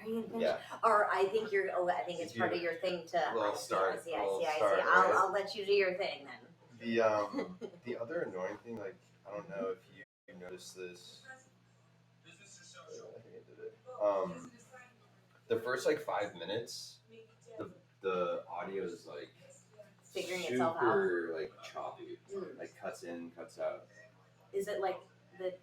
being finished. Yeah. Or I think you're. Oh, I think it's part of your thing to. We'll start. I see. I'll let you do your thing then. The other annoying thing, like I don't know if you noticed this. I think I did it. The first like 5 minutes, the audio is like figuring itself out. Super like choppy, like cuts in, cuts out. Is it like the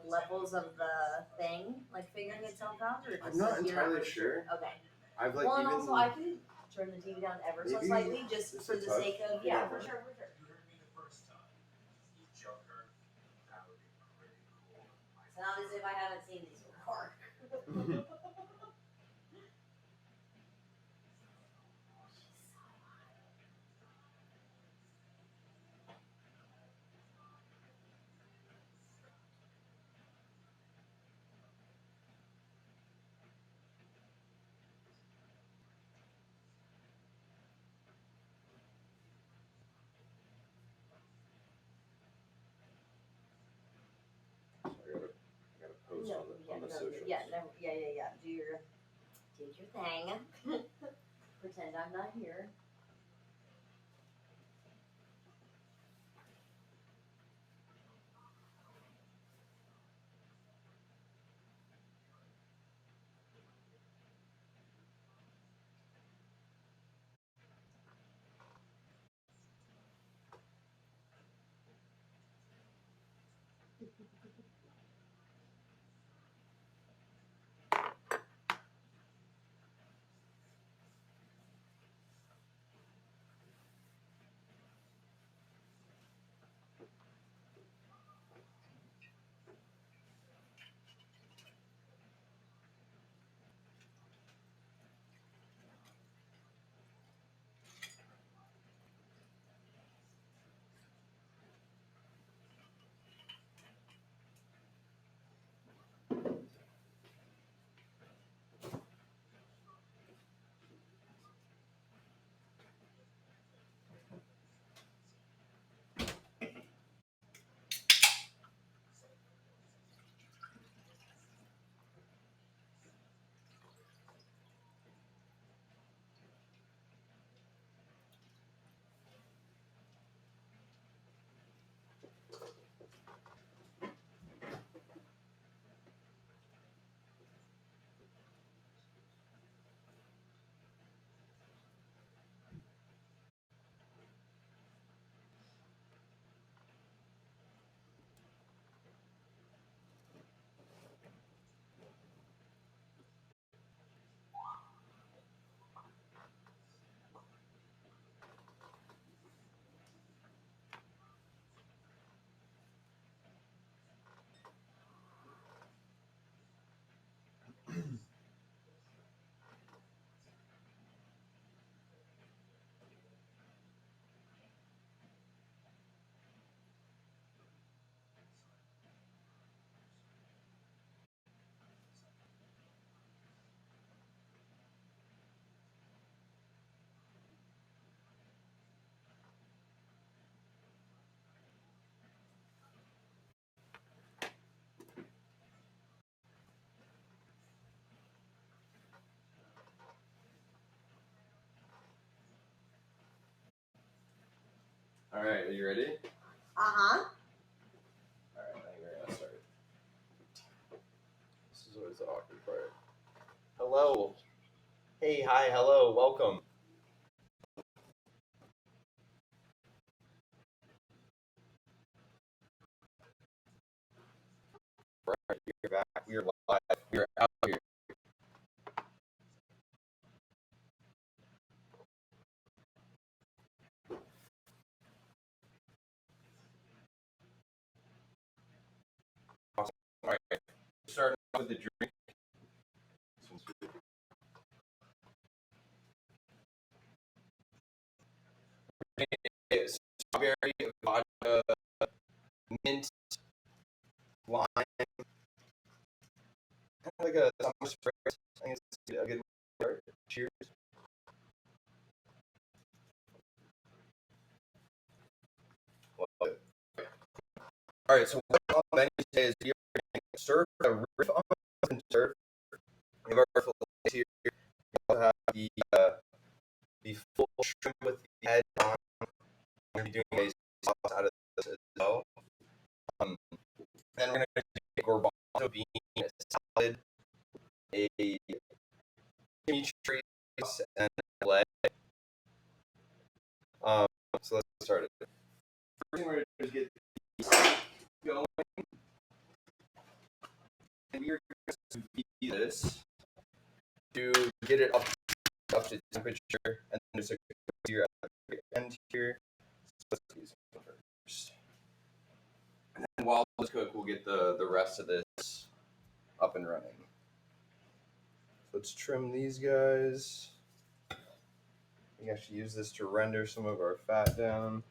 levels of the thing like figuring itself out, or just I'm not entirely sure. Okay. I've like and also I can turn the TV down ever so slightly just for the sake of for sure. It's not as if I haven't seen these before. On the socials. Yeah. Do your thing. Pretend I'm not here. All right, are you ready? Uh-huh. All right, I think we're gonna start. This is always the awkward part. Hello. Hey, hi, hello, welcome. Right, we're back. We are live. We are out here. Awesome. All right, starting off with the drink. Strawberry, vodka, mint, lime, kind of like a summer spritz. I think it's a good start. Cheers. All right, so what on the menu today is we are served a riff on and serve. We have our here. We also have the full shrimp with the head on. We're going to be doing a sauce out of this as well. Then we're going to do a garbanzo bean salad, a chimichurri sauce, and a filet. So let's get started. First thing we're going to do is get the steak going. And we are going to beat this to get it up to temperature, and then there's a here at the end here. So let's use it first. And then while this cooks, we'll get the rest of this up and running. So let's trim these guys. We can actually use this to render some of our fat down.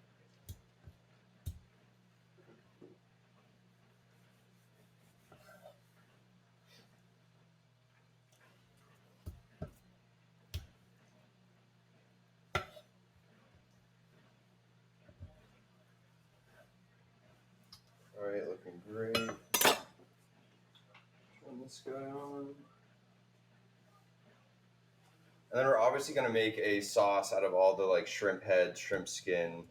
All right, looking great. Turn this guy on. And then we're obviously going to make a sauce out of all the like shrimp head, shrimp skin.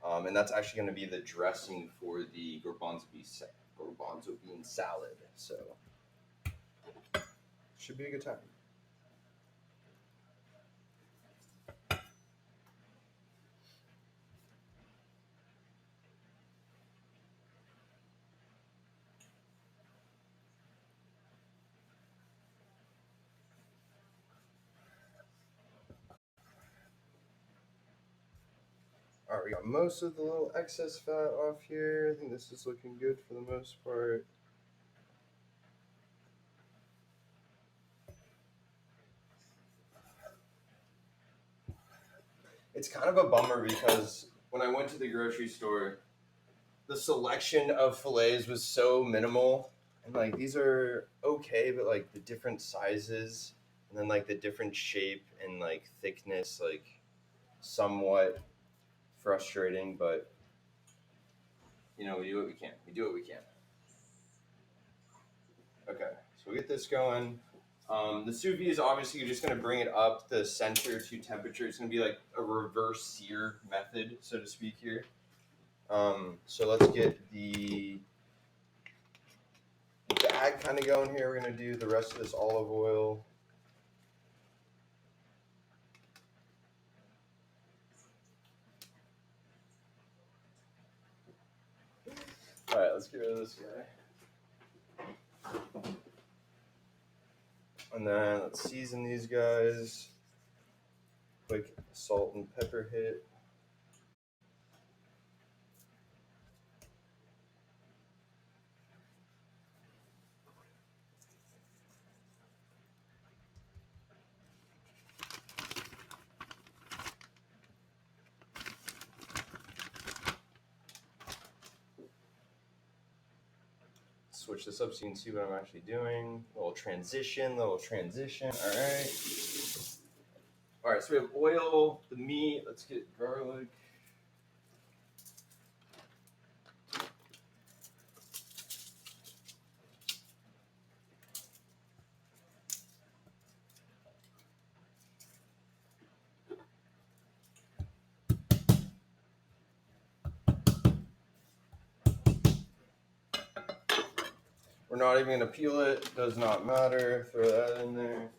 And that's actually going to be the dressing for the garbanzo bean salad. So should be a good time. All right, we got most of the little excess fat off here. I think this is looking good for the most part. It's kind of a bummer because when I went to the grocery store, the selection of fillets was so minimal. And like these are okay, but like the different sizes and then like the different shape and like thickness, like somewhat frustrating, but you know, we do what we can. Okay, so we get this going. The sous vide is obviously you're just going to bring it up the center to temperature. It's going to be like a reverse sear method, so to speak here. So let's get the bag kind of going here. We're going to do the rest of this olive oil. All right, let's get rid of this guy. And then let's season these guys. Quick salt and pepper hit. Switch this up so you can see what I'm actually doing. Little transition. All right. All right, so we have oil, the meat. Let's get garlic. We're not even going to peel it. Does not matter. Throw that in there.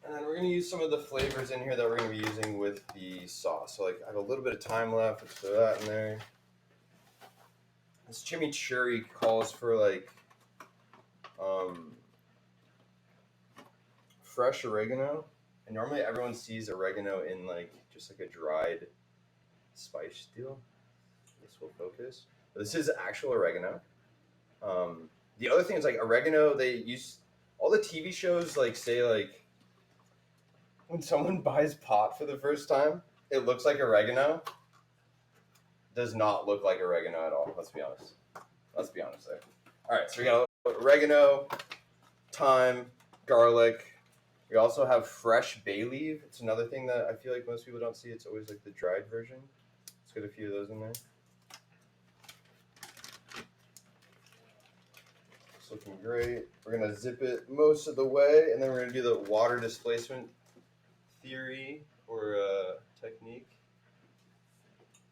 And then we're going to use some of the flavors in here that we're going to be using with the sauce. So like I have a little bit of thyme left. Let's throw that in there. This chimichurri calls for like fresh oregano. And normally everyone sees oregano in like just like a dried spice deal. This will focus. But this is actual oregano. The other thing is like oregano, they use all the TV shows like say like when someone buys pot for the first time, it looks like oregano. Does not look like oregano at all. Let's be honest there. All right, so we got oregano, thyme, garlic, We also have fresh bay leaf. It's another thing that I feel like most people don't see. It's always like the dried version. Let's get a few of those in there. It's looking great. We're gonna zip it most of the way, and then we're gonna do the water displacement theory or technique.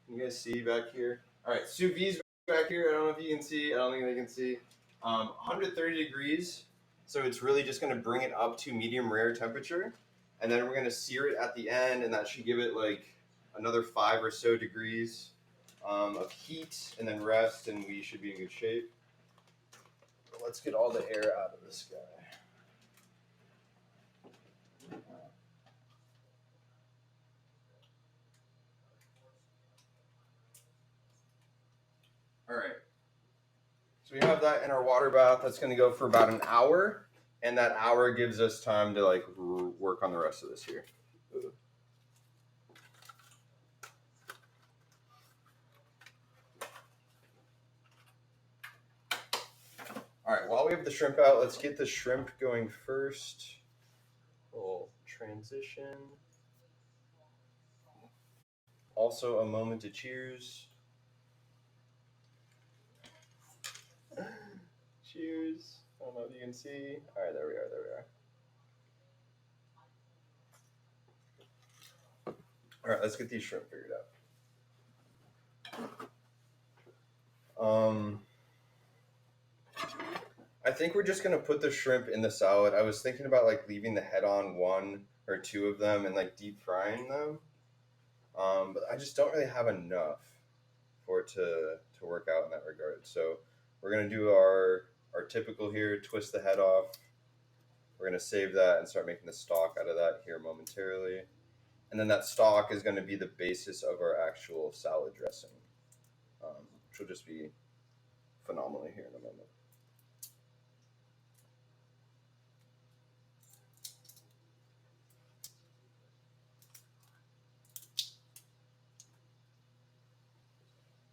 Can you guys see back here? All right, sous vide back here. I don't know if you can see. I don't think they can see. 130 degrees. So it's really just going to bring it up to medium rare temperature. And then we're going to sear it at the end, and that should give it like another 5 or so degrees of heat, and then rest, and we should be in good shape. Let's get all the air out of this guy. All right. So we have that in our water bath. That's going to go for about an hour, and that hour gives us time to like work on the rest of this here. All right, while we have the shrimp out, let's get the shrimp going first. Little transition. Also, a moment to cheers. Cheers. I don't know if you can see. All right, there we are. All right, let's get these shrimp figured out. I think we're just gonna put the shrimp in the salad. I was thinking about like leaving the head on 1 or 2 of them and like deep frying them, but I just don't really have enough for it to work out in that regard. So we're gonna do our typical here, twist the head off. We're gonna save that and start making the stock out of that here momentarily, and then that stock is gonna be the basis of our actual salad dressing, which will just be phenomenal here in a moment.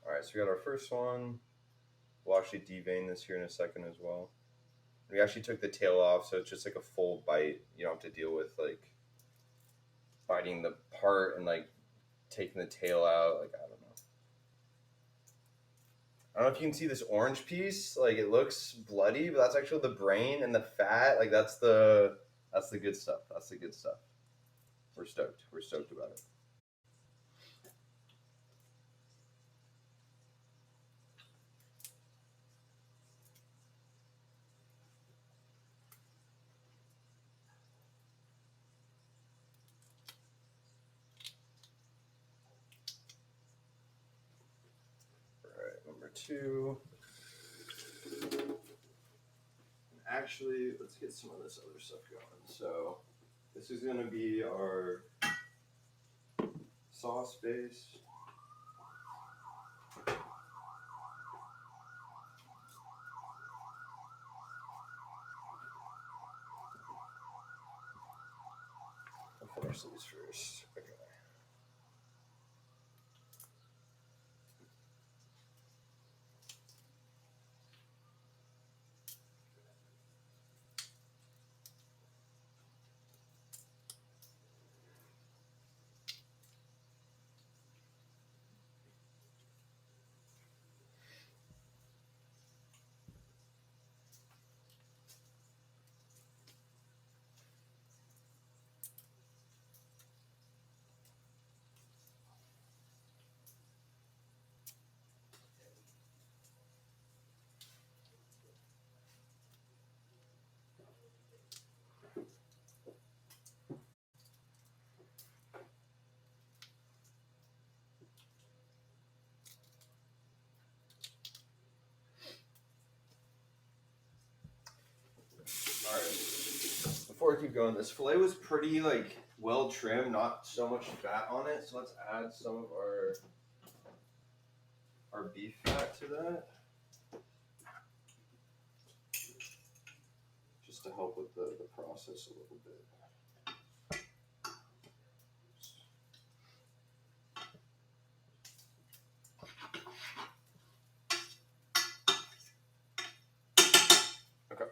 All right, so we got our first one. We'll actually devein this here in a second as well. We actually took the tail off, so it's just like a full bite. You don't have to deal with like biting the part and like taking the tail out. Like, I don't know. I don't know if you can see this orange piece. Like, it looks bloody, but that's actually the brain and the fat. Like, that's the good stuff. That's the good stuff. We're stoked. We're stoked about it. All right, number 2. Actually, let's get some of this other stuff going. So this is going to be our sauce base. I'll finish these first. Okay. All right. Before I keep going, this filet was pretty like well trimmed, not so much fat on it. So let's add some of our beef fat to that, just to help with the process a little bit. Okay.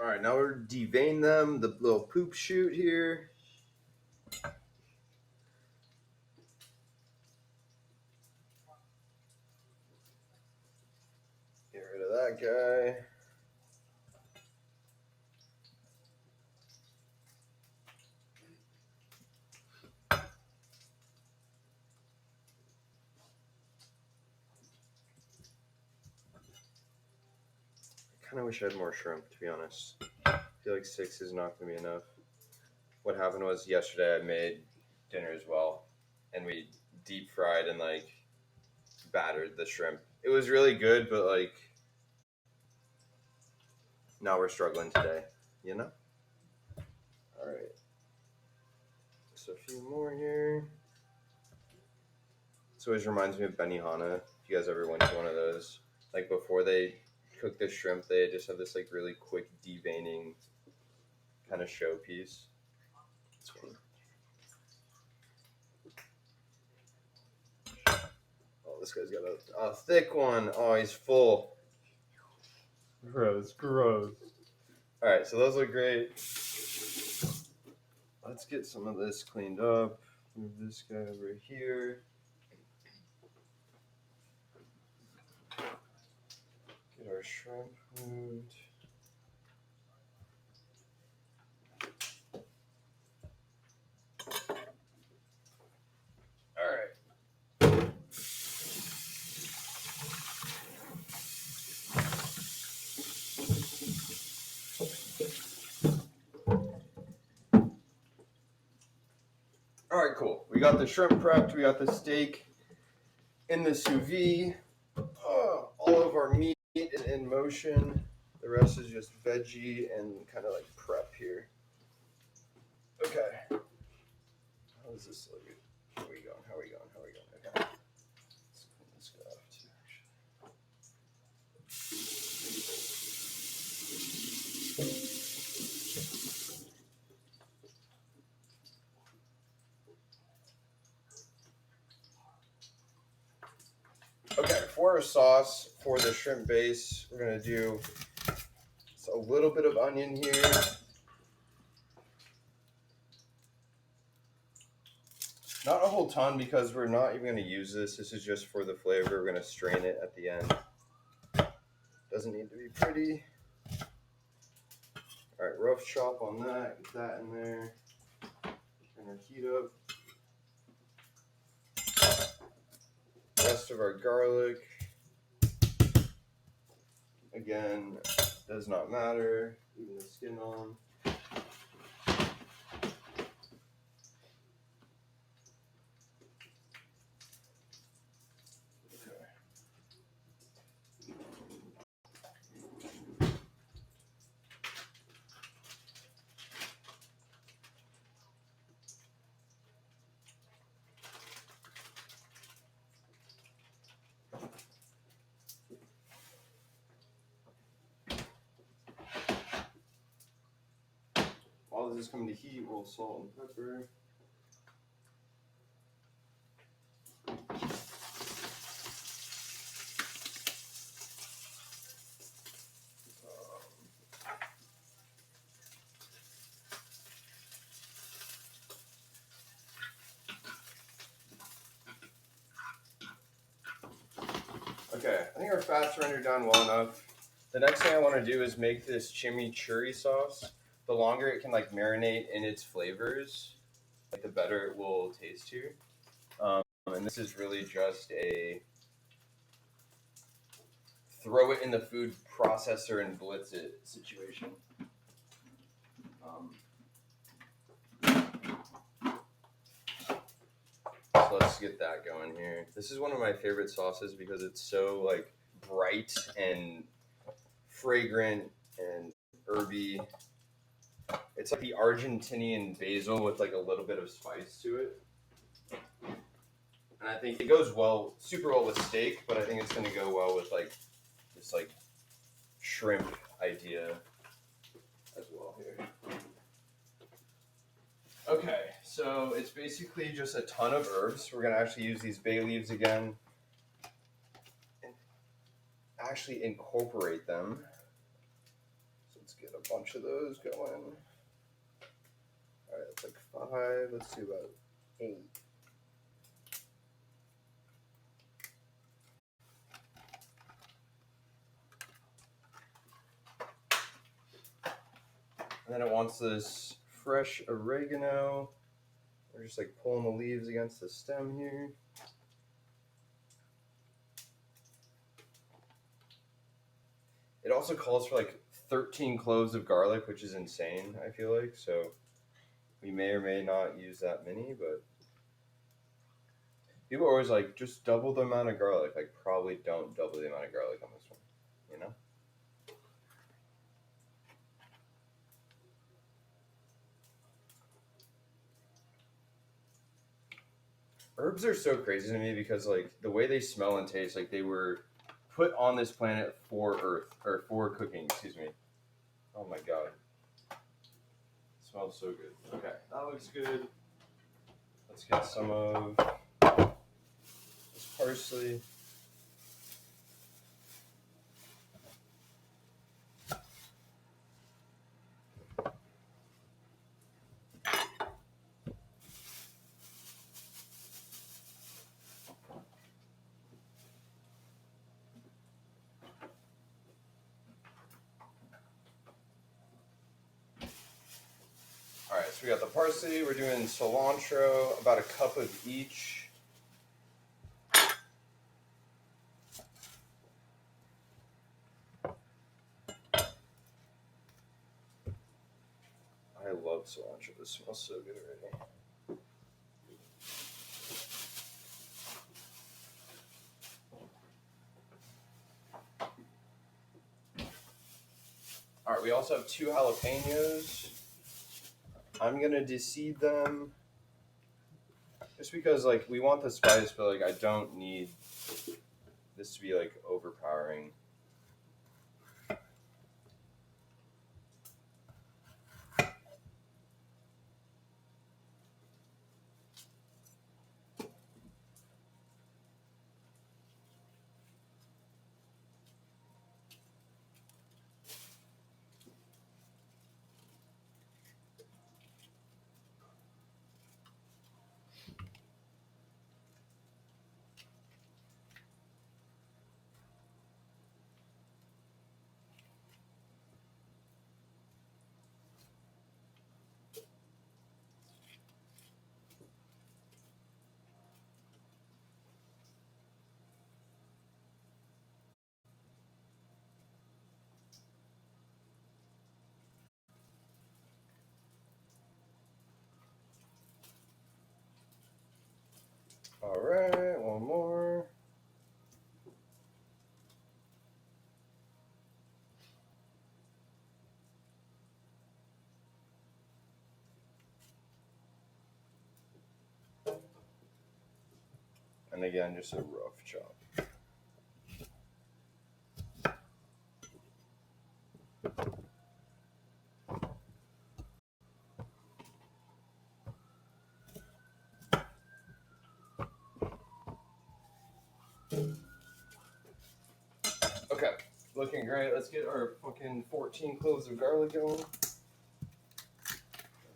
All right, now we're deveining them. The little poop shoot here. Get rid of that guy. I kind of wish I had more shrimp, to be honest. I feel like 6 is not going to be enough. What happened was yesterday I made dinner as well, and we deep fried and like battered the shrimp. It was really good, but like now we're struggling today, you know? All right. Just a few more here. This always reminds me of Benihana. If you guys ever went to one of those, like before they cook the shrimp, they just have this like really quick deveining kind of showpiece. This one. Oh, this guy's got a thick one. Oh, he's full. Gross. All right, so those look great. Let's get some of this cleaned up. Move this guy over here. Get our shrimp moved. All right. All right, cool. We got the shrimp prepped. We got the steak in the sous vide. All of our meat is in motion. The rest is just veggie and kind of like prep here. Okay. How does this look? How are we going? Okay. Let's clean this guy off too, actually. Okay, for our sauce, for the shrimp base, we're going to do a little bit of onion here. Not a whole ton because we're not even going to use this. This is just for the flavor. We're going to strain it at the end. Doesn't need to be pretty. All right, rough chop on that. Get that in there. Turn our heat up. Rest of our garlic. Again, does not matter. Leaving the skin on. While this is coming to heat, we'll salt and pepper. Okay, I think our fat's rendered down well enough. The next thing I want to do is make this chimichurri sauce. The longer it can like marinate in its flavors, like the better it will taste to. And this is really just a throw it in the food processor and blitz it situation. So let's get that going here. This is one of my favorite sauces because it's so like bright and fragrant and herby. It's like the Argentinian basil with like a little bit of spice to it. And I think it goes well, super well with steak, but I think it's gonna go well with like this like shrimp idea as well here. Okay, so it's basically just a ton of herbs. We're gonna actually use these bay leaves again and actually incorporate them. So let's get a bunch of those going. All right, that's like 5. Let's do about 8. And then it wants this fresh oregano. We're just like pulling the leaves against the stem here. It also calls for like 13 cloves of garlic, which is insane, I feel like. So we may or may not use that many, but people are always like, just double the amount of garlic. Like, probably don't double the amount of garlic on this one, you know? Herbs are so crazy to me because, like, the way they smell and taste, like, they were put on this planet for Earth, or for cooking, excuse me. Oh my god. It smells so good. Okay, that looks good. Let's get some of this parsley. Alright, so we got the parsley, we're doing cilantro, about a cup of each. I love cilantro, this smells so good already. Alright, we also have 2 jalapenos. I'm gonna deseed them. Just because, like, we want the spice, but, like, I don't need this to be, like, overpowering. Alright, one more. And again, just a rough chop. Okay, looking great. Let's get our fucking 14 cloves of garlic going.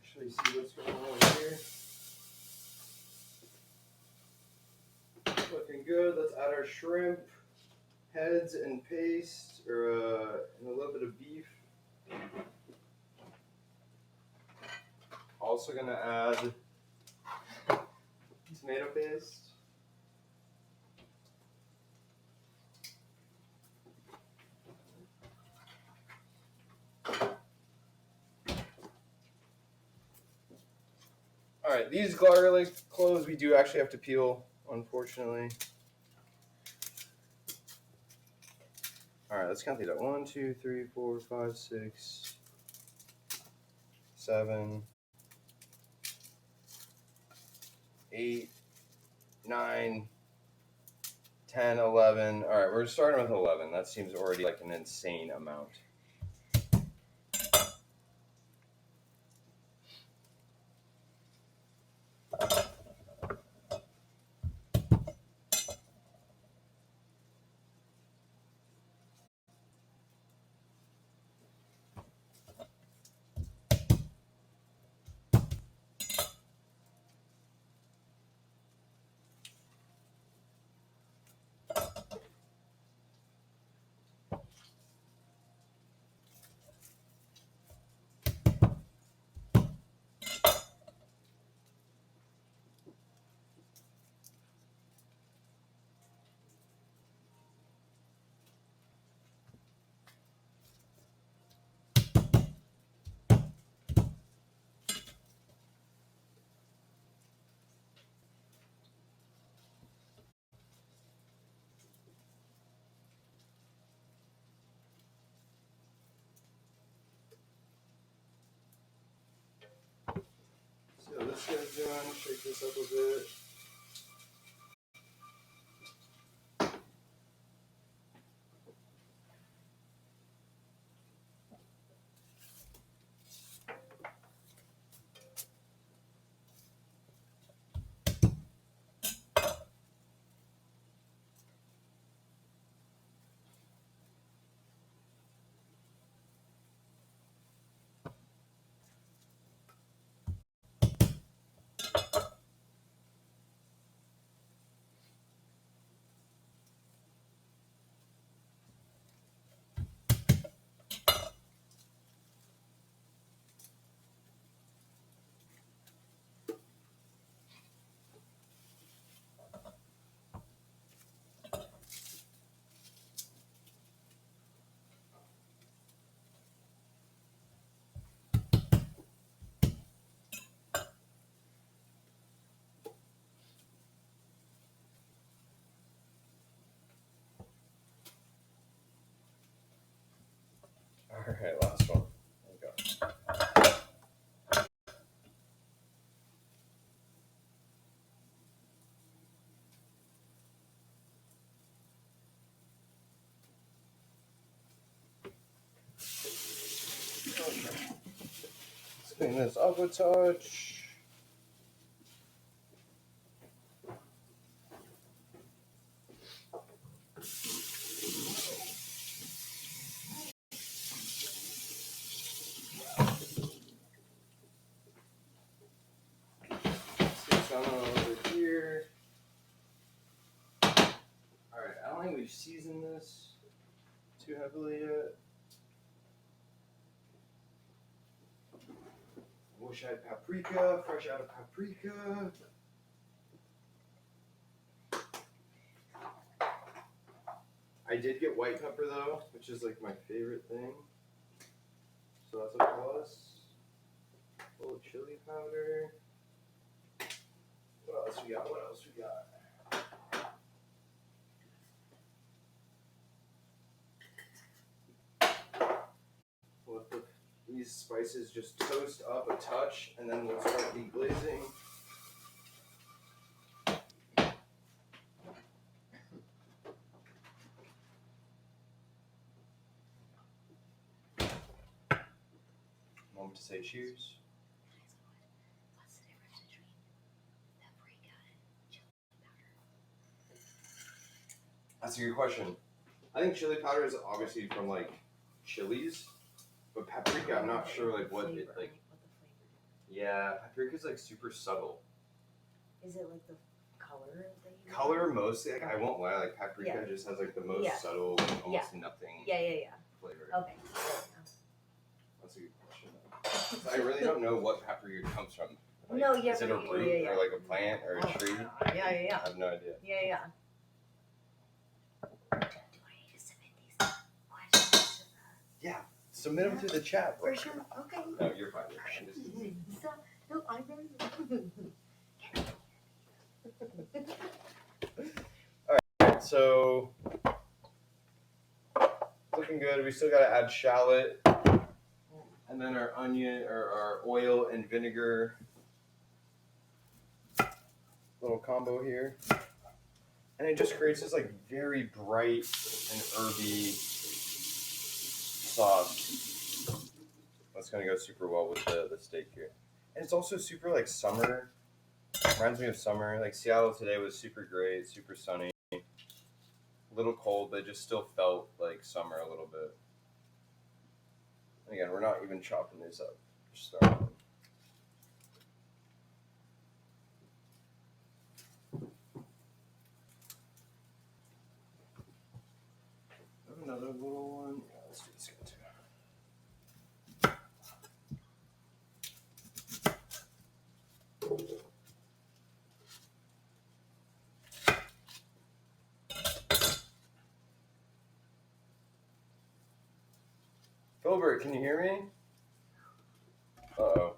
Actually, see what's going on over here. Looking good. Let's add our shrimp heads and paste, or and a little bit of beef. Also gonna add tomato paste. Alright, these garlic cloves we do actually have to peel, unfortunately. Alright, let's count these up. 1, 2, 3, 4, 5, 6, 7, 8, 9, 10, 11. Alright, we're starting with 11. That seems already like an insane amount. this guy's doing. Shake this up a bit. All right, last one. There we go. Okay. Let's clean this up a touch. Some over here. Alright, I don't think we've seasoned this too heavily yet. I wish I had paprika, fresh out of paprika. I did get white pepper though, which is like my favorite thing. So that's a plus. A little chili powder. What else we got? What else we got? Let these spices just toast up a touch, and then we'll start deglazing. Moment to say cheers. What's the difference between paprika and chili powder? That's a good question. I think chili powder is obviously from like chilies, but paprika, I'm not sure like what it like. What the flavor? Yeah, paprika is like super subtle. Is it like the color that you Color mostly, like I won't lie, like paprika just has like the most subtle, like, almost nothing flavor. Okay. That's a good question. So I really don't know what paprika comes from. Like, No, yeah, is it a root or like a plant or a tree? Yeah. I have no idea. Yeah. Do I need to submit these questions to the... Yeah, submit them to the chat. For sure. Okay. No, you're fine. You're fine. No, I'm very... Alright, so looking good. We still gotta add shallot and then our onion or our oil and vinegar little combo here. And it just creates this like very bright and herby sauce. That's gonna go super well with the steak here. And it's also super like summer. Reminds me of summer. Like Seattle today was super great, super sunny. A little cold, but it just still felt like summer a little bit. And again, we're not even chopping these up. Just starting. Another little one. Yeah, let's do this guy too. Filbert, can you hear me? Uh-oh.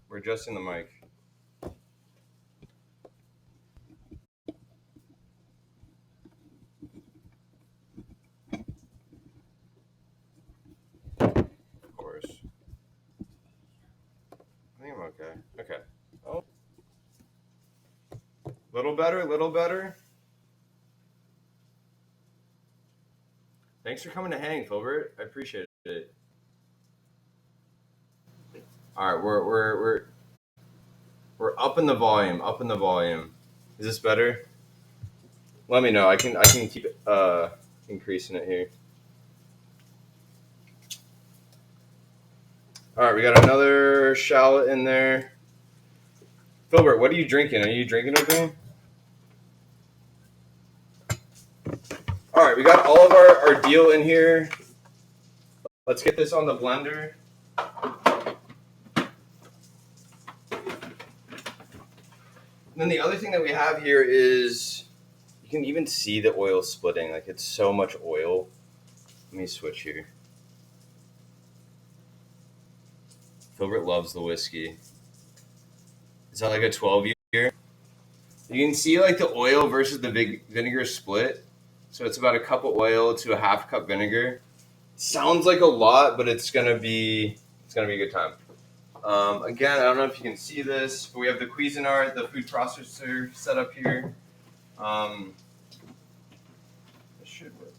We're adjusting the mic. Of course. Okay. Oh. Little better, little better. Thanks for coming to hang, Filbert. I appreciate it. All right, we're up in the volume. Up in the volume. Is this better? Let me know. I can keep increasing it here. All right, we got another shallot in there. Filbert, what are you drinking? Are you drinking anything? All right, we got all of our deal in here. Let's get this on the blender. And then the other thing that we have here is you can even see the oil splitting. Like, it's so much oil. Let me switch here. Filbert loves the whiskey. Is that like a 12-year? You can see like the oil versus the vinegar split. So it's about a cup of oil to a half cup vinegar. Sounds like a lot, but it's gonna be a good time. Again, I don't know if you can see this, but we have the Cuisinart, the food processor set up here. It should work.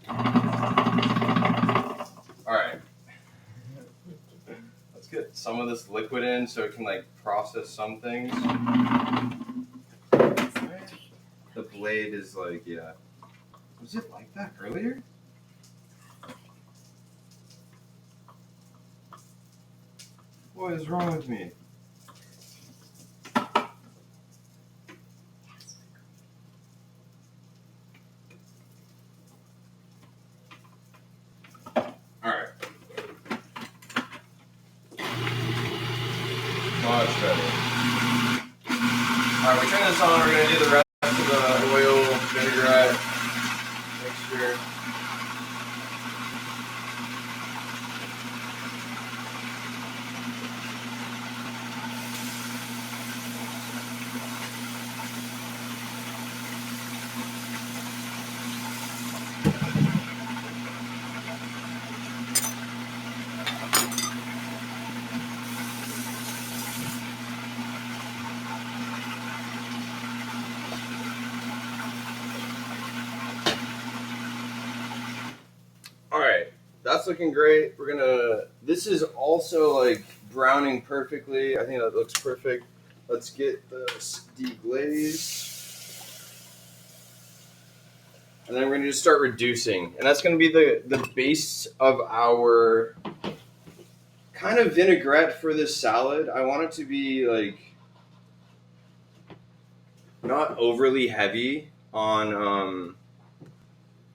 All right. Let's get some of this liquid in so it can like process some things. The blade is like, yeah. Was it like that earlier? What is wrong with me? Alright. Much better. Alright, we turn this on. We're going to do the rest of the oil vinaigrette mixture. Alright, that's looking great. This is also like browning perfectly. I think that looks perfect. Let's get this deglazed. And then we're going to just start reducing. And that's going to be the base of our kind of vinaigrette for this salad. I want it to be like not overly heavy on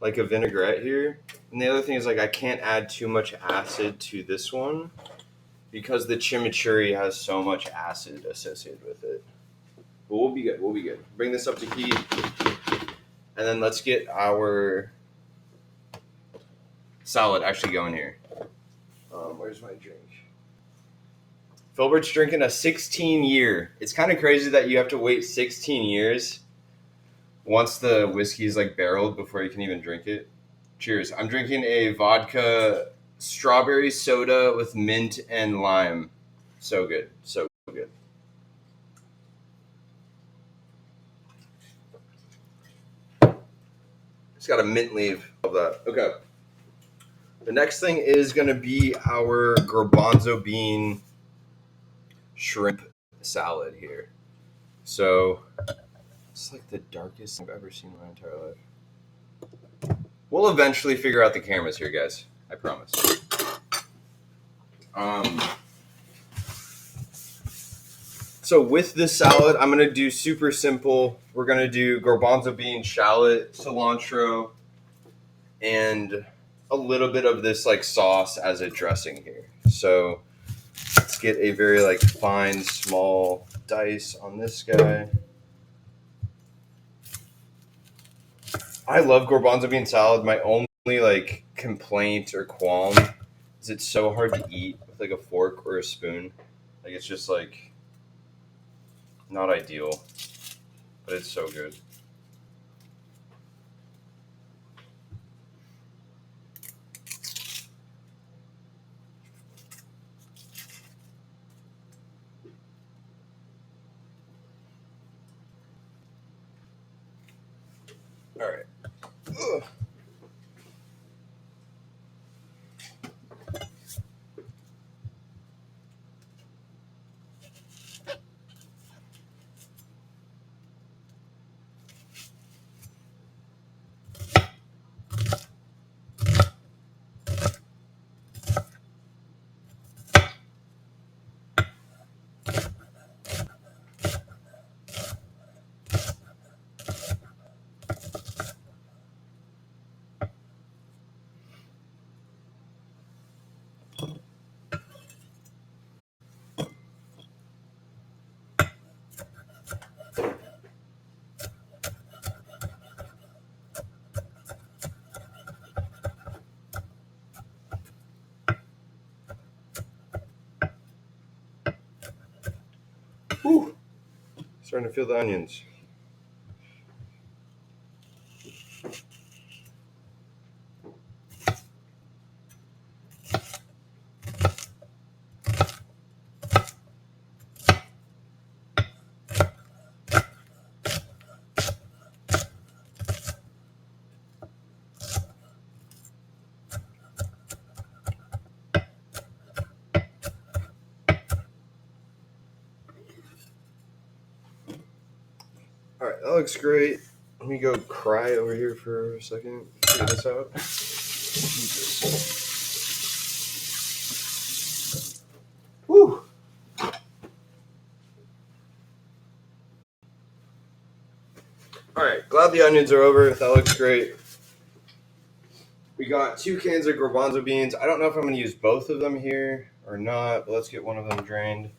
like a vinaigrette here. And the other thing is like I can't add too much acid to this one because the chimichurri has so much acid associated with it. But we'll be good. We'll be good. Bring this up to heat. And then let's get our salad actually going here. Where's my drink? Filbert's drinking a 16-year. It's kind of crazy that you have to wait 16 years once the whiskey is like barreled before you can even drink it. Cheers. I'm drinking a vodka strawberry soda with mint and lime. So good. So good. It's got a mint leaf. Love that. Okay. The next thing is going to be our garbanzo bean shrimp salad here. So it's like the darkest I've ever seen in my entire life. We'll eventually figure out the cameras here, guys. I promise. So with this salad, I'm going to do super simple. We're going to do garbanzo bean, shallot, cilantro, and a little bit of this like sauce as a dressing here. So let's get a very like fine, small dice on this guy. I love garbanzo bean salad. My only like complaint or qualm is it's so hard to eat with like a fork or a spoon. Like it's just like not ideal, but it's so good. All right. Ugh. Whew. Starting to feel the onions. All right, that looks great. Let me go cry over here for a second. Figure this out. Whew. All right, glad the onions are over. That looks great. We got 2 cans of garbanzo beans. I don't know if I'm going to use both of them here or not, but let's get one of them drained.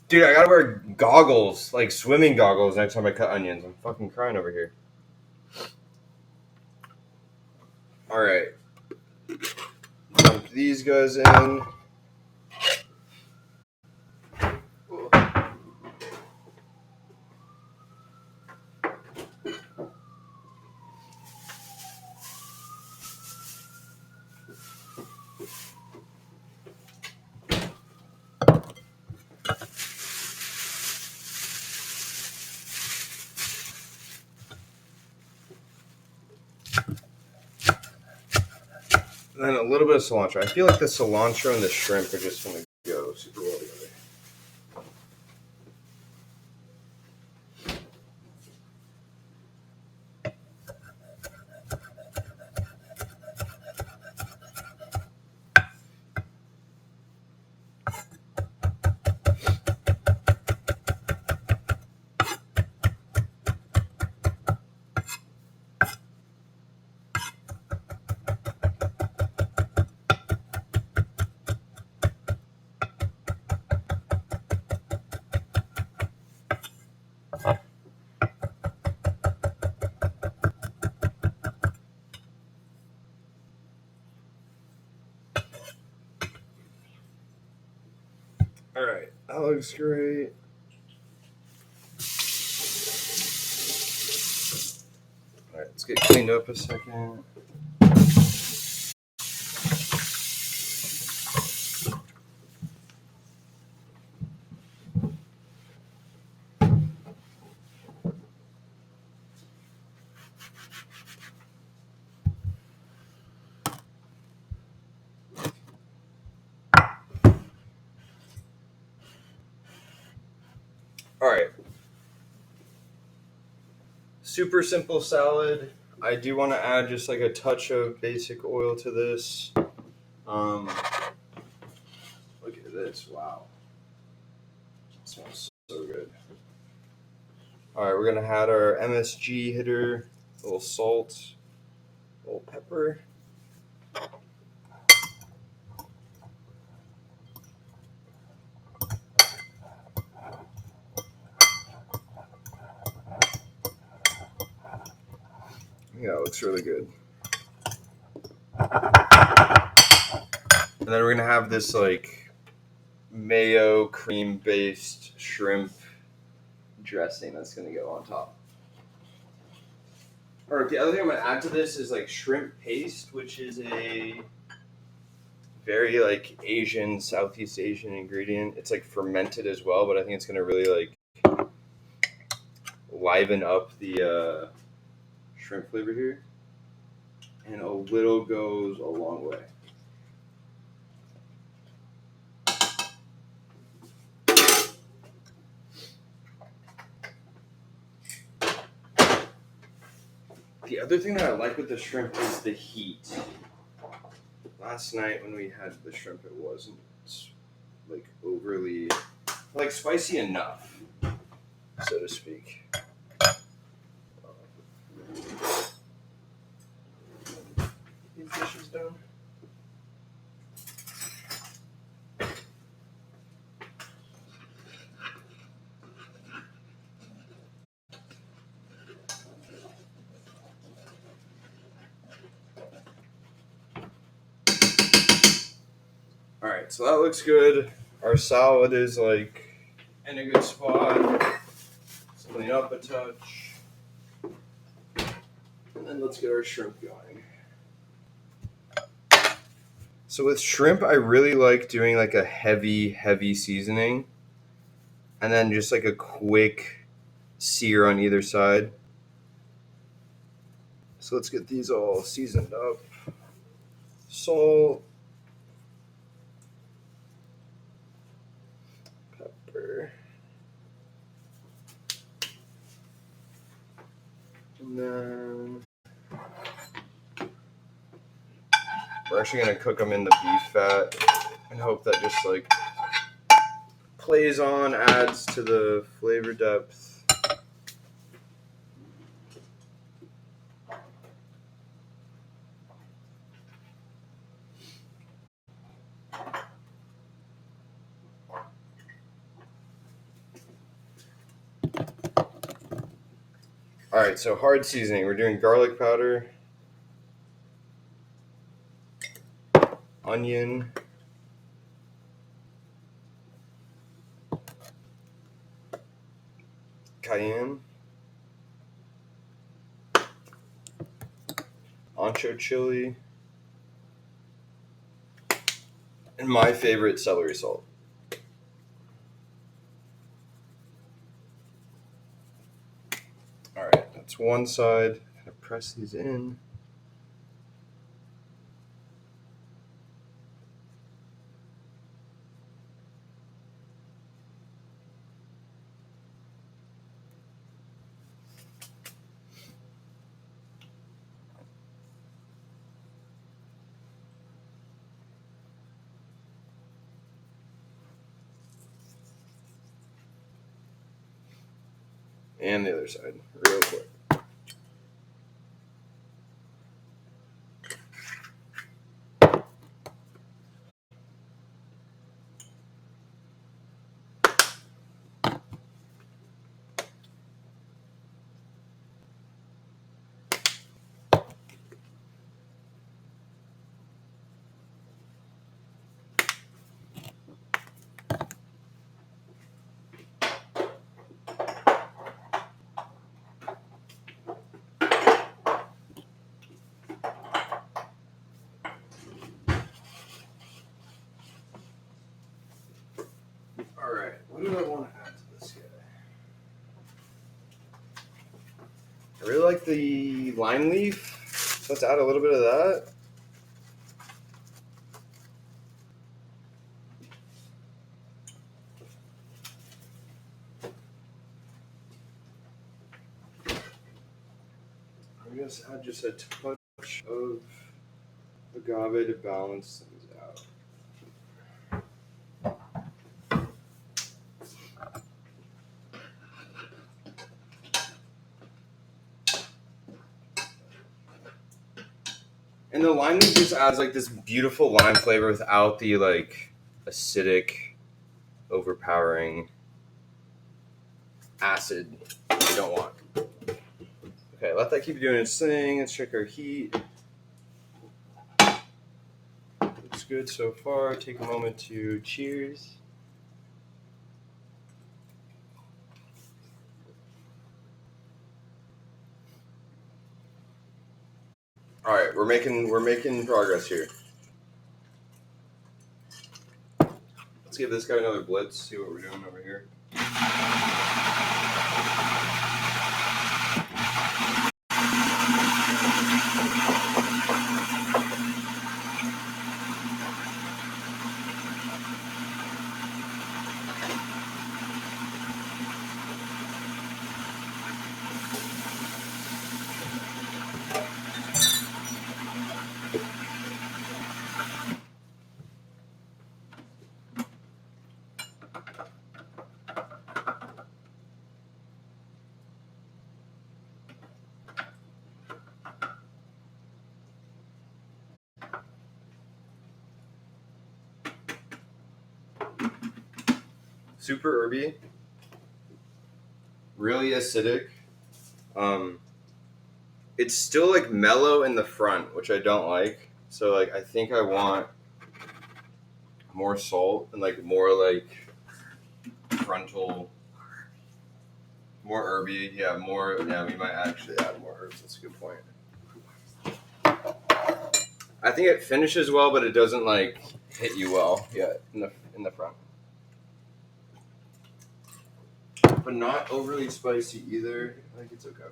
Dude, I gotta wear goggles, like swimming goggles, next time I cut onions. I'm fucking crying over here. All right. Dump these guys in. And then a little bit of cilantro. I feel like the cilantro and the shrimp are just going to go super well together. All right, that looks great. All right, let's get cleaned up a second. All right. Super simple salad. I do want to add just like a touch of basic oil to this. Look at this. Wow. It smells so good. All right, we're going to add our MSG hitter, a little salt, a little pepper. Yeah, it looks really good. And then we're going to have this like mayo cream based shrimp dressing that's going to go on top. All right, the other thing I'm going to add to this is like shrimp paste, which is a very like Asian, Southeast Asian ingredient. It's like fermented as well, but I think it's gonna really like liven up the shrimp flavor here. And a little goes a long way. The other thing that I like with the shrimp is the heat. Last night when we had the shrimp, it wasn't like overly like spicy enough, so to speak. These dishes done. All right, so that looks good. Our salad is like in a good spot. Let's clean up a touch. And then let's get our shrimp going. So with shrimp, I really like doing like a heavy seasoning. And then just like a quick sear on either side. So let's get these all seasoned up. Salt. Pepper. And then we're actually going to cook them in the beef fat and hope that just like plays on, adds to the flavor depth. All right, so hard seasoning. We're doing garlic powder, onion, cayenne, ancho chili, and my favorite, celery salt. All right, that's one side. I'm gonna press these in. And the other side, real quick. All right, what do I want to add to this guy? I really like the lime leaf, so let's add a little bit of that. I'm going to add just a touch of agave to balance things out. And the lime leaf just adds like this beautiful lime flavor without the like acidic, overpowering acid you don't want. Okay, let that keep doing its thing. Let's check our heat. Looks good so far. Take a moment to cheers. All right, we're making progress here. Let's give this guy another blitz, see what we're doing over here. Super herby, really acidic. It's still like mellow in the front, which I don't like. So like I think I want more salt and like more like frontal, more herby. Yeah, more. Yeah, we might actually add more herbs. That's a good point. I think it finishes well, but it doesn't like hit you well yet in the front. But not overly spicy either. I think it's okay.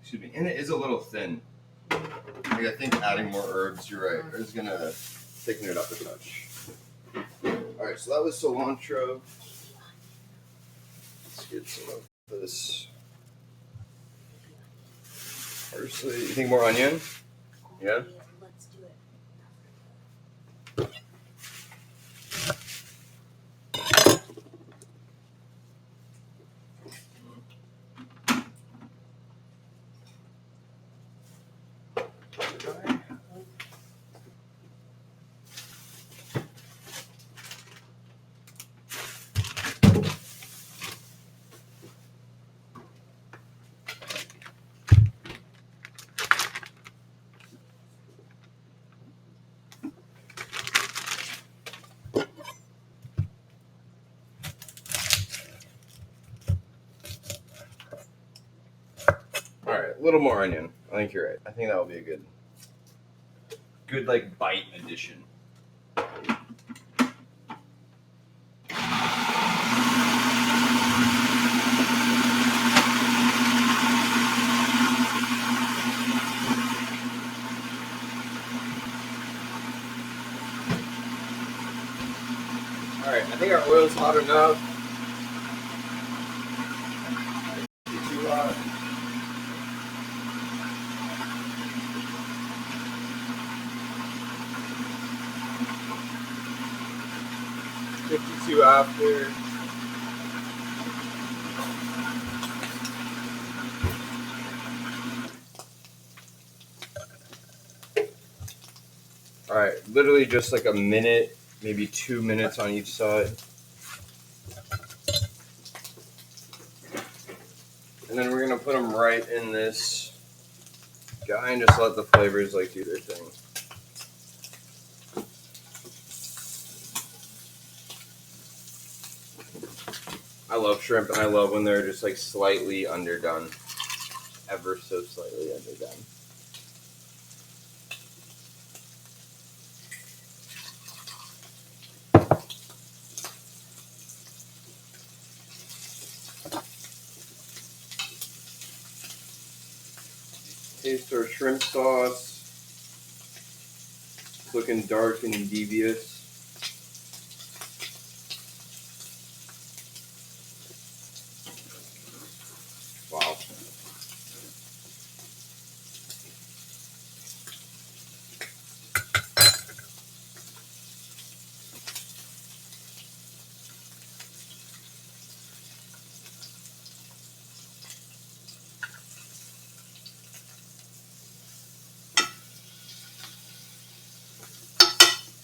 Excuse me. And it is a little thin. Like I think adding more herbs, you're right, is gonna thicken it up a touch. Alright, so that was cilantro. Let's get some of this parsley. You think more onion? Yeah? Let's do it. Alright, a little more onion. I think you're right. I think that will be a good like bite addition. Alright, I think our oil's hot enough. Too hot. $52 after. Alright, literally just like a minute, maybe 2 minutes on each side. And then we're gonna put them right in this guy and just let the flavors like do their thing. I love shrimp and I love when they're just like slightly underdone. Ever so slightly underdone. Taste our shrimp sauce. It's looking dark and devious. Wow.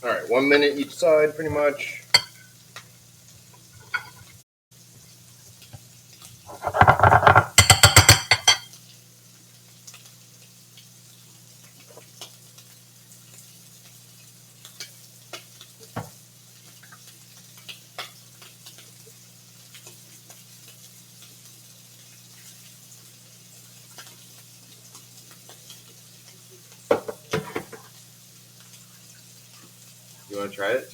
Alright, 1 minute each side pretty much. You want to try it?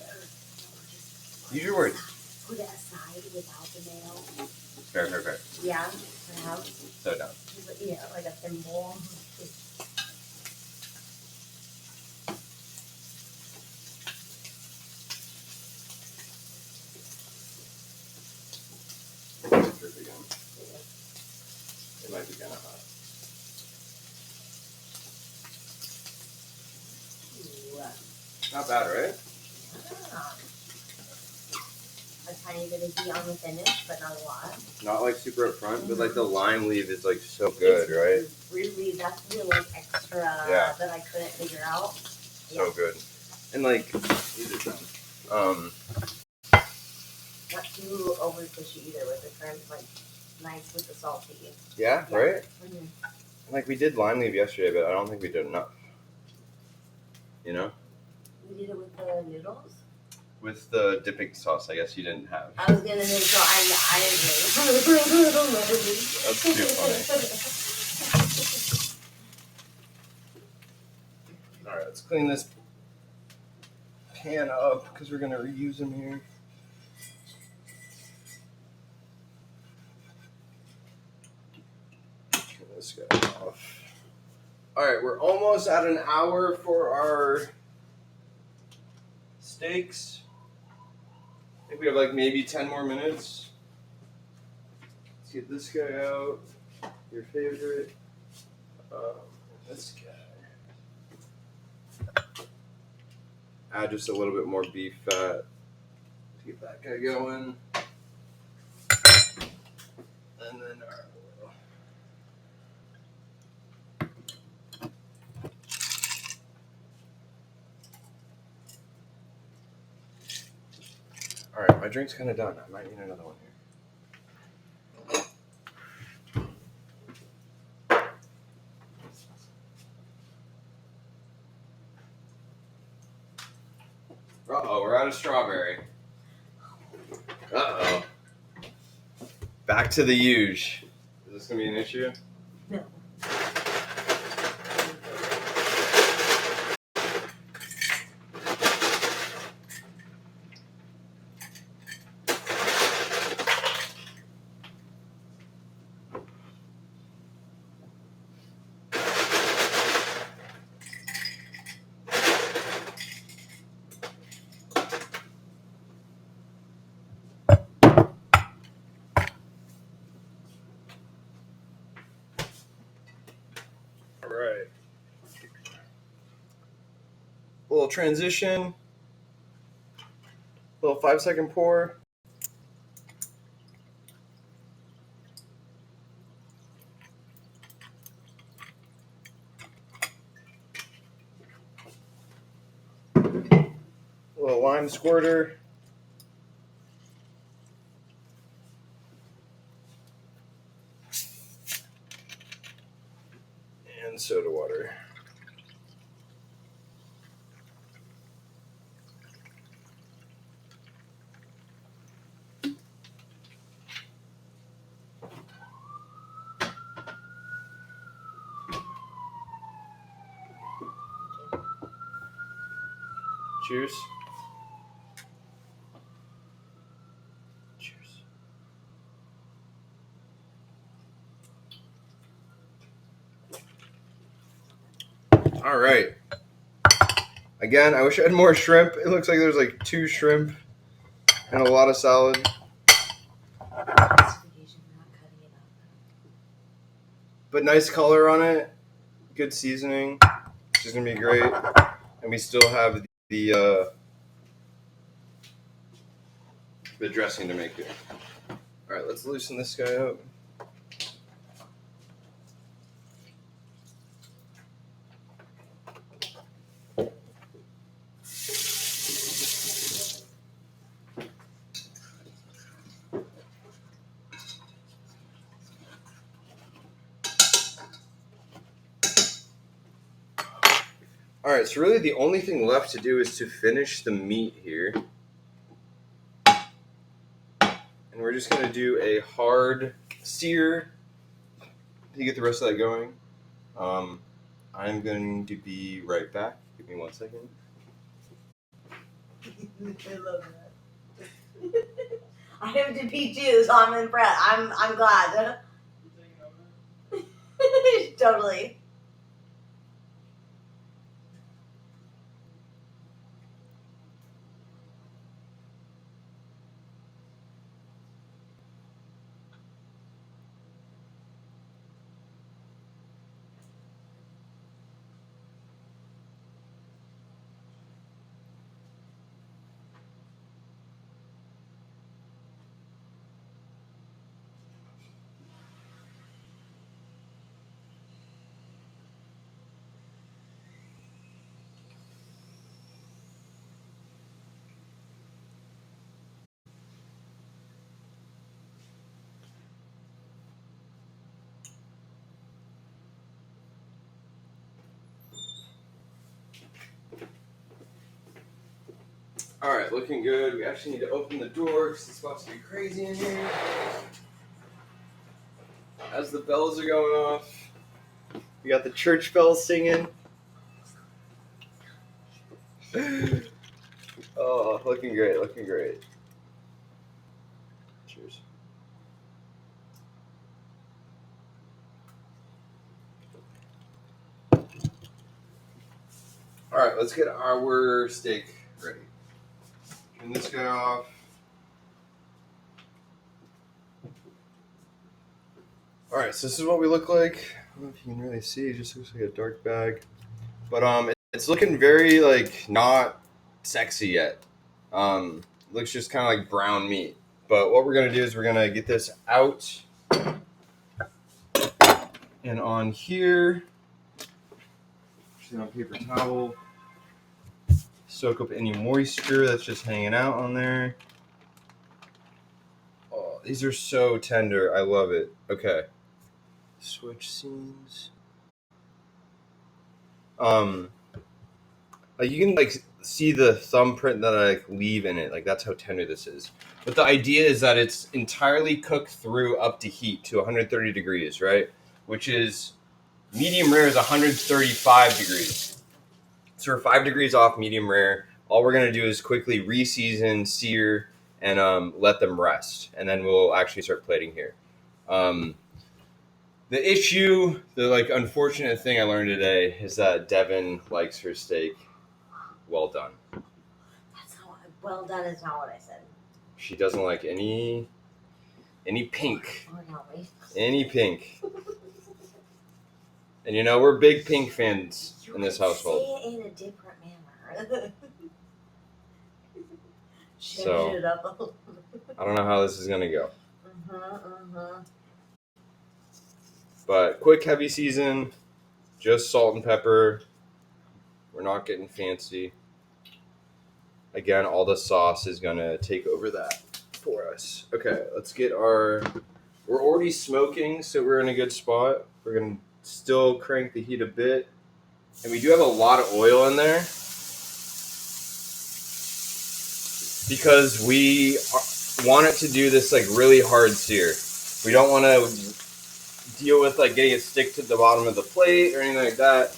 Use your words. Put it aside without the mayo. Fair. Yeah, perhaps. So down. Yeah, like a thimble. It might be kind of hot. Not bad, right? Yeah. A tiny bit of heat on the finish, but not a lot. Not like super up front, but like the lime leaf is like so good, right? Really, that's the like extra that I couldn't figure out. So good. And like, these are done. Not too over fishy either with the shrimp, like nice with the salty. Yeah, right? Mm-hmm. Like we did lime leaf yesterday, but I don't think we did enough. You know? We did it with the noodles? With the dipping sauce, I guess you didn't have. I was gonna say, so I didn't. That's too funny. Alright, let's clean this pan up because we're going to reuse them here. Turn this guy off. Alright, we're almost at an hour for our steaks. I think we have like maybe 10 more minutes. Let's get this guy out. Your favorite. This guy. Add just a little bit more beef fat to get that guy going. And then our oil. Alright, my drink's kind of done. I might need another one here. Uh-oh, we're out of strawberry. Uh-oh. Back to the huge. Is this going to be an issue? No. Alright. A little transition. A little 5-second pour. A little lime squirter. And soda water. Cheers. Cheers. All right. Again, I wish I had more shrimp. It looks like there's like 2 shrimp and a lot of salad. But nice color on it. Good seasoning. Which is going to be great. And we still have the dressing to make here. All right, let's loosen this guy up. All right, so really the only thing left to do is to finish the meat here. And we're just going to do a hard sear to get the rest of that going. I'm going to be right back. Give me 1 second. I love that. I have to pee too, so I'm impressed. I'm glad. Totally. All right, looking good. We actually need to open the door because it's about to be crazy in here. As the bells are going off, we got the church bells singing. Oh, looking great, looking great. Cheers. All right, let's get our steak ready. Turn this guy off. All right, so this is what we look like. I don't know if you can really see. It just looks like a dark bag, but it's looking very like not sexy yet. Looks just kind of like brown meat. But what we're gonna do is we're gonna get this out and on here. On paper towel. Soak up any moisture that's just hanging out on there. Oh, these are so tender. I love it. Okay. Switch scenes. Like you can like see the thumbprint that I like leave in it. Like that's how tender this is. But the idea is that it's entirely cooked through up to heat to 130 degrees, right? Which is medium rare is 135 degrees. So we're 5 degrees off medium rare. All we're gonna do is quickly re-season, sear, and let them rest, and then we'll actually start plating here. The issue, the like unfortunate thing I learned today is that Devin likes her steak well done. That's not well done. Is not what I said. She doesn't like any pink, any pink. And you know we're big pink fans in this household. Say it in a different manner. So it up a little. I don't know how this is gonna go. But quick heavy season, just salt and pepper. We're not getting fancy. Again, all the sauce is gonna take over that for us. Okay, let's get our. We're already smoking, so we're in a good spot. We're gonna still crank the heat a bit, and we do have a lot of oil in there because we want it to do this like really hard sear. We don't want to deal with like getting it stick to the bottom of the plate or anything like that.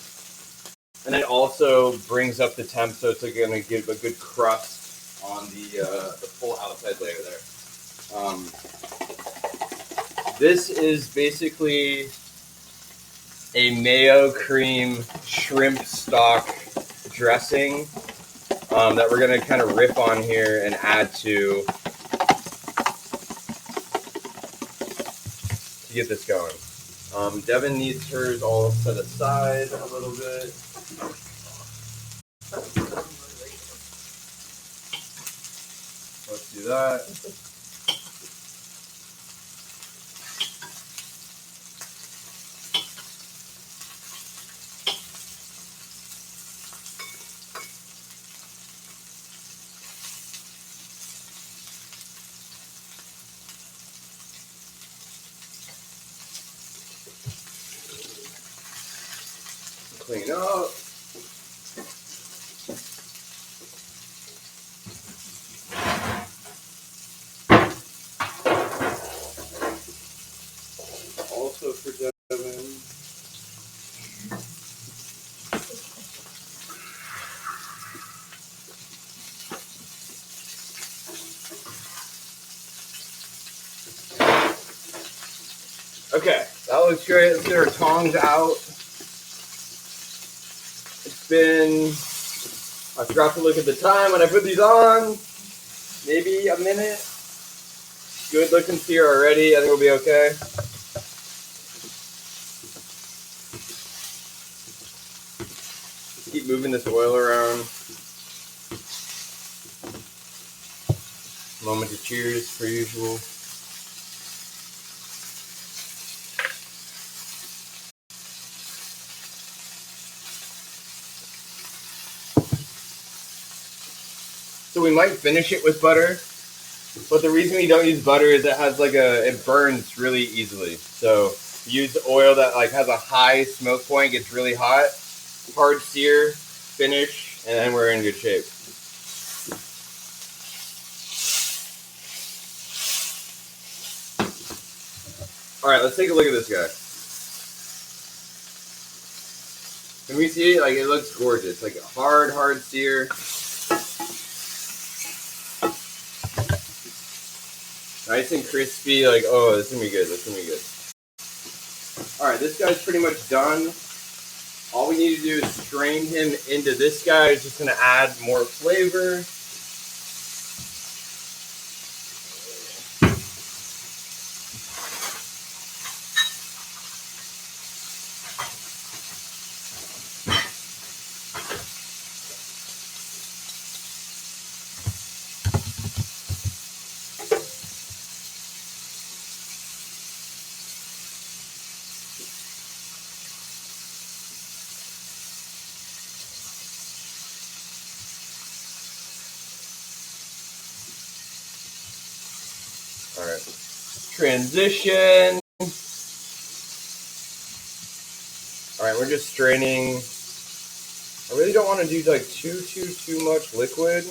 And it also brings up the temp, so it's going to give a good crust on the full outside layer there. This is basically a mayo cream shrimp stock dressing that we're going to kind of riff on here and add to get this going. Devin needs hers all set aside a little bit. Let's do that. Clean up. Also for Devin. Okay, that looks great. Let's get our tongs out. It's been, I forgot to look at the time when I put these on. Maybe a minute. Good looking sear already. I think we'll be okay. Keep moving this oil around. Moment of cheers, per usual. So we might finish it with butter, but the reason we don't use butter is it has like it burns really easily. So use oil that like has a high smoke point, gets really hot, hard sear, finish, and then we're in good shape. All right, let's take a look at this guy. Can we see it? Like, it looks gorgeous. Like, hard sear. Nice and crispy. Like, oh, this is going to be good. This is going to be good. All right, this guy's pretty much done. All we need to do is strain him into this guy. It's just going to add more flavor. All right, transition. All right, we're just straining. I really don't want to do like too much liquid.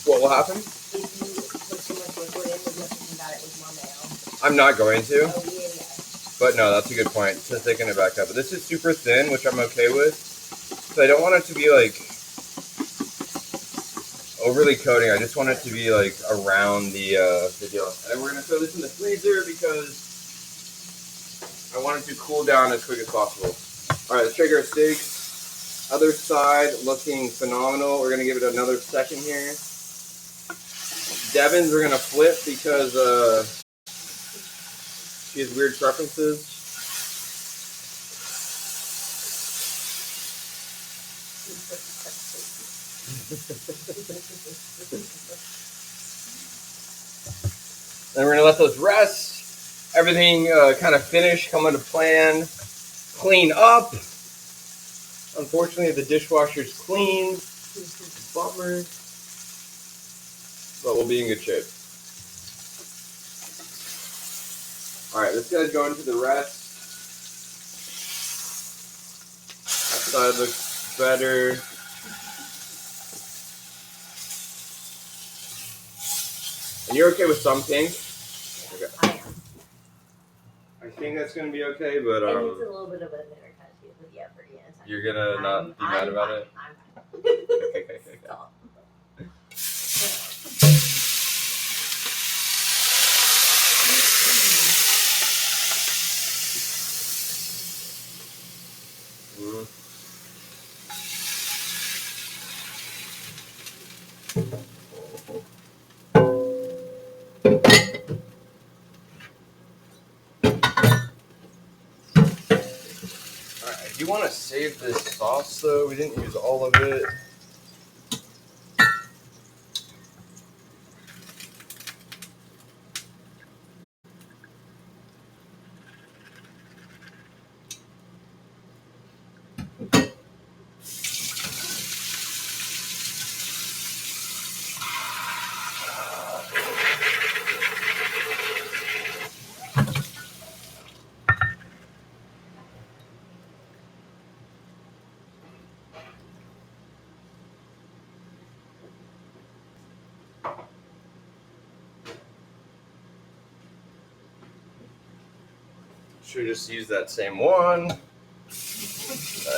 What will happen? If you put too much liquid in, we'll just think about it with more mayo. I'm not going to. Oh, yeah. But no, that's a good point to thicken it back up. But this is super thin, which I'm okay with. So I don't want it to be like overly coating. I just want it to be like around the deal. And then we're gonna throw this in the freezer because I want it to cool down as quick as possible. All right, let's check our steaks. Other side looking phenomenal. We're gonna give it another second here. Devin's we're gonna flip because she has weird preferences. Then we're gonna let those rest. Everything kind of finish, come into plan. Clean up. Unfortunately, the dishwasher's clean. Bummer. But we'll be in good shape. Alright, this guy's going to the rest. That side looks better. And you're okay with some pink? Okay. I am. I think that's going to be okay, but It needs a little bit of a thinner kind of too, but yeah, pretty intense. you're going to not be mad about it? Stop. Alright, do you want to save this sauce though? We didn't use all of it. Should we just use that same one?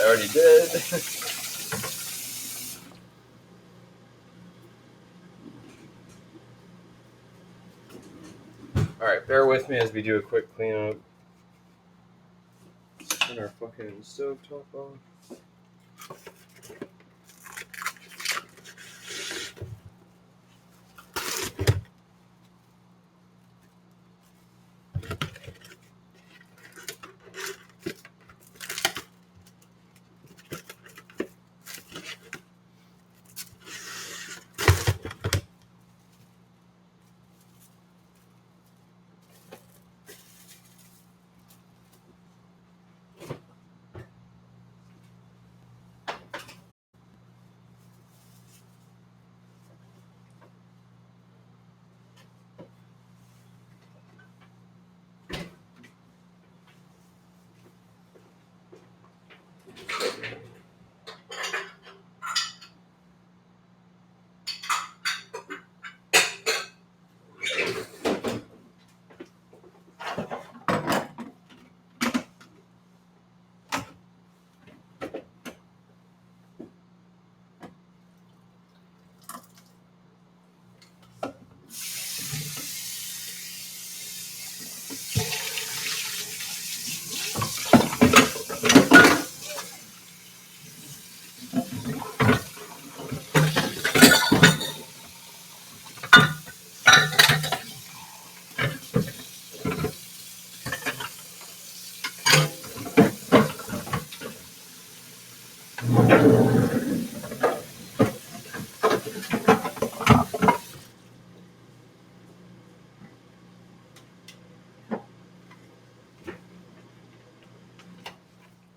I already did. Alright, bear with me as we do a quick cleanup. Turn our fucking stovetop on.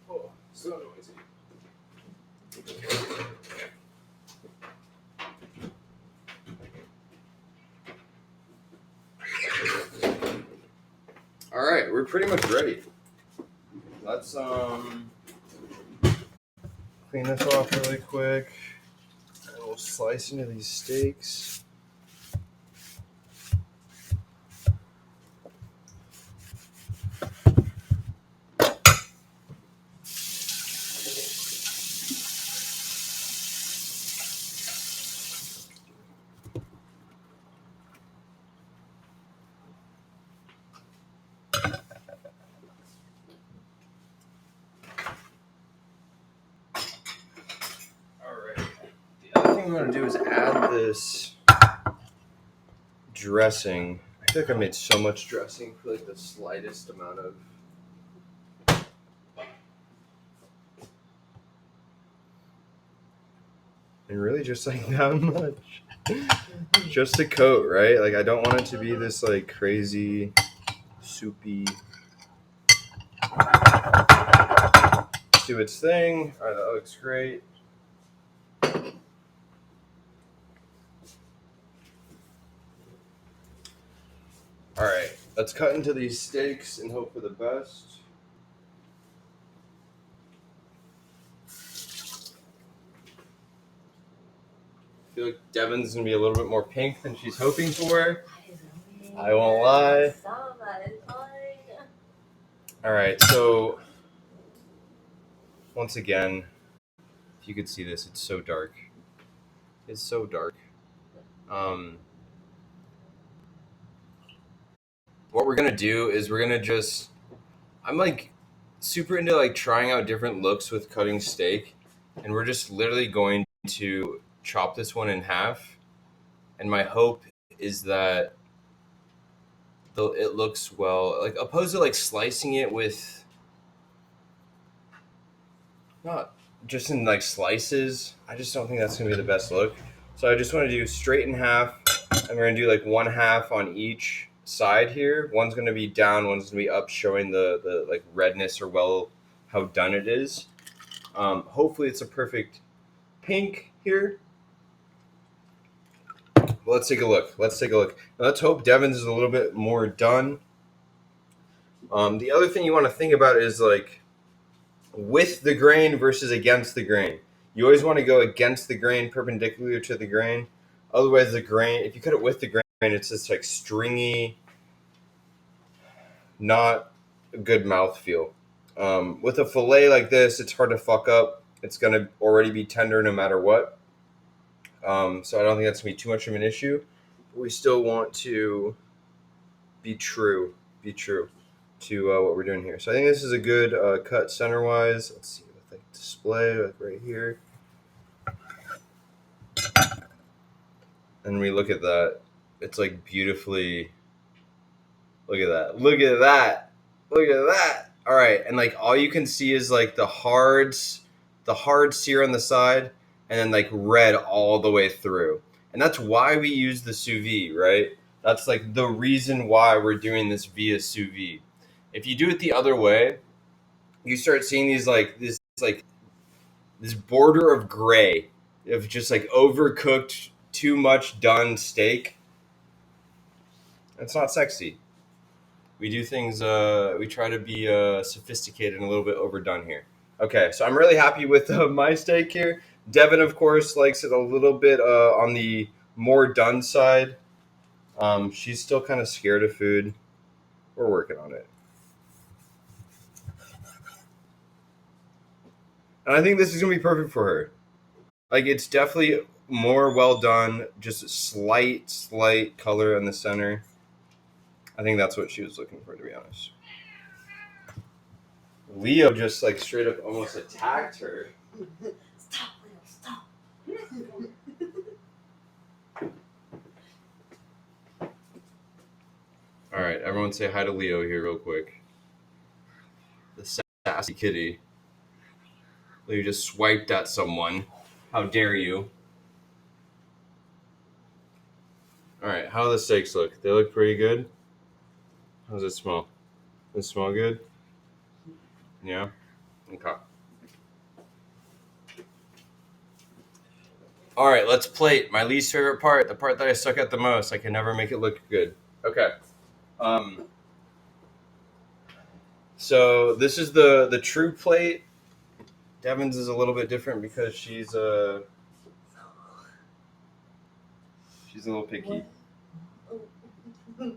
Oh, so noisy. Alright, we're pretty much ready. Let's clean this off really quick. And we'll slice into these steaks. The other thing I'm going to do is add this dressing. I feel like I made so much dressing for like the slightest amount of. And really just like that much. Just a coat, right? Like I don't want it to be this like crazy soupy. Do its thing. Alright, that looks great. Alright, let's cut into these steaks and hope for the best. I feel like Devin's gonna be a little bit more pink than she's hoping for. I won't lie. Alright, so once again, if you could see this, it's so dark. It's so dark. What we're gonna do is we're gonna just. I'm like super into like trying out different looks with cutting steak, and we're just literally going to chop this one in half. And my hope is that it looks well, like opposed to like slicing it with not just in like slices. I just don't think that's gonna be the best look. So I just want to do straight in half, and we're gonna do like one half on each side here. One's gonna be down, one's gonna be up, showing the like redness or well how done it is. Hopefully it's a perfect pink here. Well, let's take a look. Now, let's hope Devin's is a little bit more done. The other thing you want to think about is like with the grain versus against the grain. You always want to go against the grain, perpendicular to the grain. Otherwise, the grain, if you cut it with the grain, it's just like stringy, not a good mouthfeel. With a fillet like this, it's hard to fuck up. It's gonna already be tender no matter what. So I don't think that's gonna be too much of an issue. But we still want to be true to what we're doing here. So I think this is a good cut center wise. Let's see with like display like right here. And we look at that. It's like beautifully. Look at that. Look at that. Look at that. All right, and like all you can see is like the hard sear on the side, and then like red all the way through. And that's why we use the sous vide, right? That's like the reason why we're doing this via sous vide. If you do it the other way, you start seeing these like this border of gray of just like overcooked, too much done steak. It's not sexy. We do things, we try to be sophisticated and a little bit overdone here. Okay, so I'm really happy with my steak here. Devin, of course, likes it a little bit on the more done side. She's still kind of scared of food. We're working on it. And I think this is going to be perfect for her. Like, it's definitely more well done, just a slight color in the center. I think that's what she was looking for, to be honest. Leo just like straight up almost attacked her. Stop, Leo, stop. All right, everyone say hi to Leo here real quick. The sassy kitty. Leo just swiped at someone. How dare you? All right, how do the steaks look? They look pretty good. How does it smell? Does it smell good? Yeah? Okay. All right, let's plate. My least favorite part, the part that I suck at the most. I can never make it look good. Okay. So this is the true plate. Devin's is a little bit different because she's a little picky. I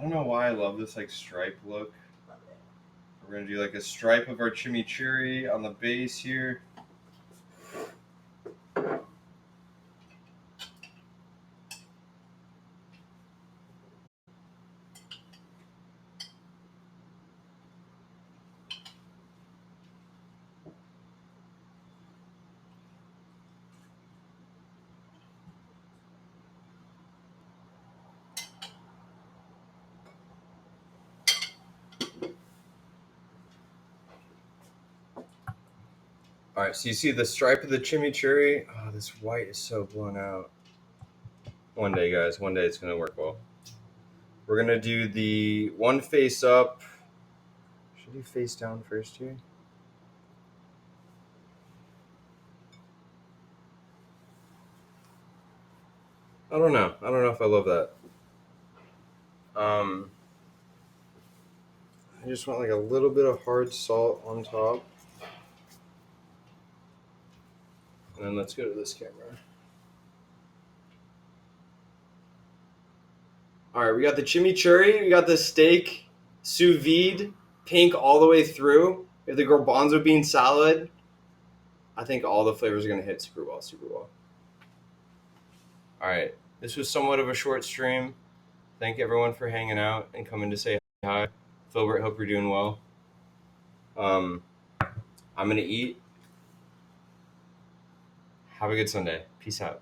don't know why I love this like stripe look. We're gonna do like a stripe of our chimichurri on the base here. All right, so you see the stripe of the chimichurri. Oh, this white is so blown out. One day, guys. One day it's gonna work well. We're gonna do the one face up. Should we do face down first here? I don't know. I don't know if I love that. I just want like a little bit of hard salt on top. And then let's go to this camera. All right, we got the chimichurri, we got the steak, sous vide, pink all the way through. We have the garbanzo bean salad. I think all the flavors are going to hit super well. All right, this was somewhat of a short stream. Thank everyone for hanging out and coming to say hi. Filbert, hope you're doing well. I'm going to eat. Have a good Sunday. Peace out.